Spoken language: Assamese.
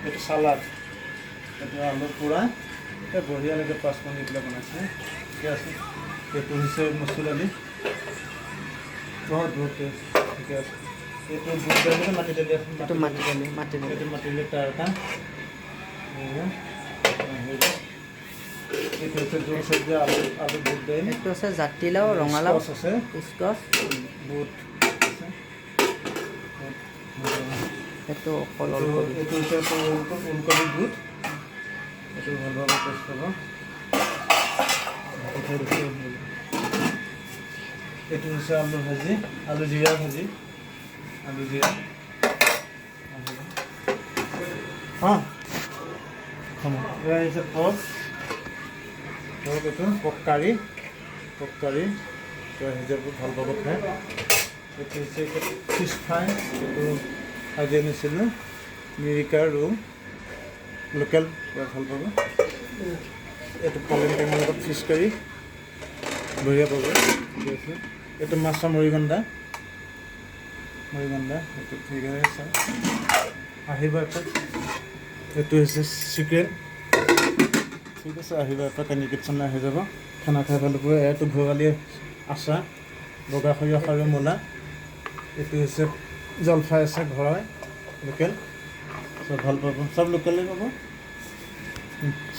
এইটো চালাড, এইটো আলু পোৰা, এই বঢ়িয়ালৈকে পাঁচফোৰণ দি পেলাই বনাইছে, ঠিকে আছে। এইটো হৈছে মচুৰ দালি, বহুত টেষ্ট, ঠিকে আছে। এইটো বুট দালি মাটি দালি আছে, এইটো মাটি দালি এইটো মাটি দালি তাৰকা, এইটো হৈছে জোল চব্জি, আলু বুট দালি, এইটো আছে জাতিলাও, ৰঙালাও, আছে, স্কচ, বুট আছে, এইটো অকল এইটো হৈছে ওলকবি বুট, এইটো ভালভাৱে টেষ্ট কৰিব। এইটো হৈছে আলু ভাজি, আলু জিৰা ভাজি, আলু জিৰা, এয়া হৈছে পৰ্ক, এইটো পৰ্ক কাৰী, সিজাবোৰ ভাল পাব খাই। এইটো হৈছে ফিছ ফ্ৰাই, এইটো আজি আনিছিলোঁ মিৰিকা ৰোল, লোকেল, ভাল পাব। এইটো পালেং টেঙাৰ লগত ফিছ কাৰী, বঢ়িয়া পাব, ঠিক আছে। এইটো মাছৰ মুৰিগণ্ডা, এইটো ঠিক আছে, আহিব এপাক। এইটো হৈছে চিকেন, ঠিক আছে, আহিব এপাক, এনি কিটচেনলৈ আহি যাব, খানা খাই ভাল পাব। এইটো ভোগালী আচাৰ, বগা সৰিয়হ আৰু মূলা, এইটো হৈছে জলফাই আছে ঘৰৰ, লোকেল, চব ভাল পাব, চব লোকেলেই পাব।